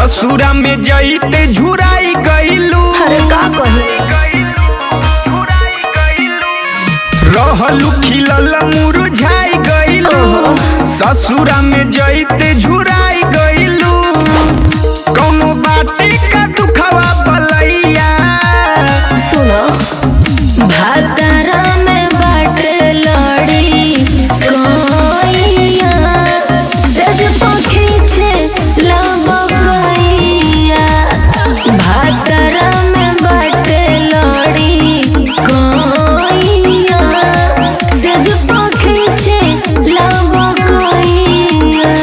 ससुरा में जईते झुराई गईलू। अरे का कही रहलू खिलल मुरझाई गईलू। ससुरा में जईते झुराई गईलू। कौनो बाटी का दुखवा बलैया सुनो भातारा में बाटे लड़ी कोइया सज पखीचे लबकैया। भातारा में बाटे लड़ी कोइया सज पखीचे लबकैया।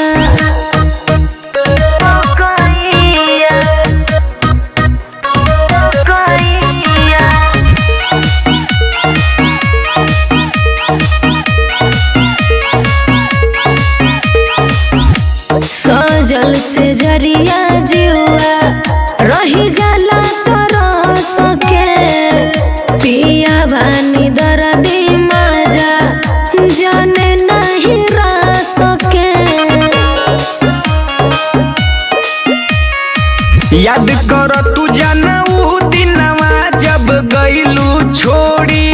सजल से जरिया जुआ रही जाला तरस के। पिया बानी दर्दी मजा जाने नहीं रास के। याद कर तू जानऊ दिनवा जब गईलू छोड़ी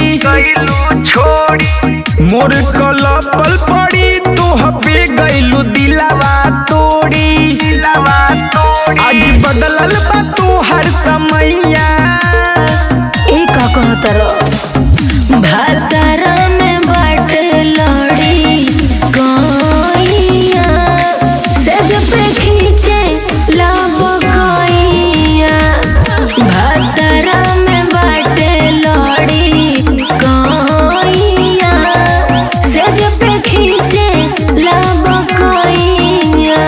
मोर कलपल पड़ी तोह पे गईलू दिलावा तोड़ी। आज बदलल बा तोहर समैया। ए का कहतर भातारा में बाटे लड़ी कोइया सज पे खींचे लबकैया। भातारा में बाटे लड़ी कोइया सज पे खींचे लबकैया।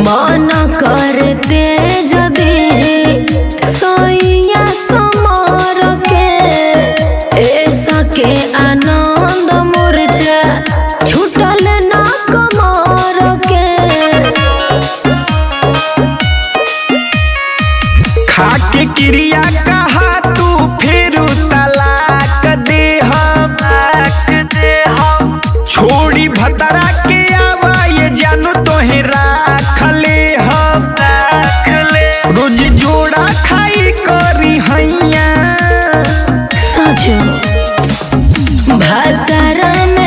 मन करते जदि सैया समर के ऐसा के आनंद मुरझा छूटल न कमर के। खाके क्रिया कहा तू फिर तलाक देहब। छोड़ी भतरा के आवा ये जानू तोहे राख लेहब। रोज जोड़ा खाई करी हैया। सच भातारा में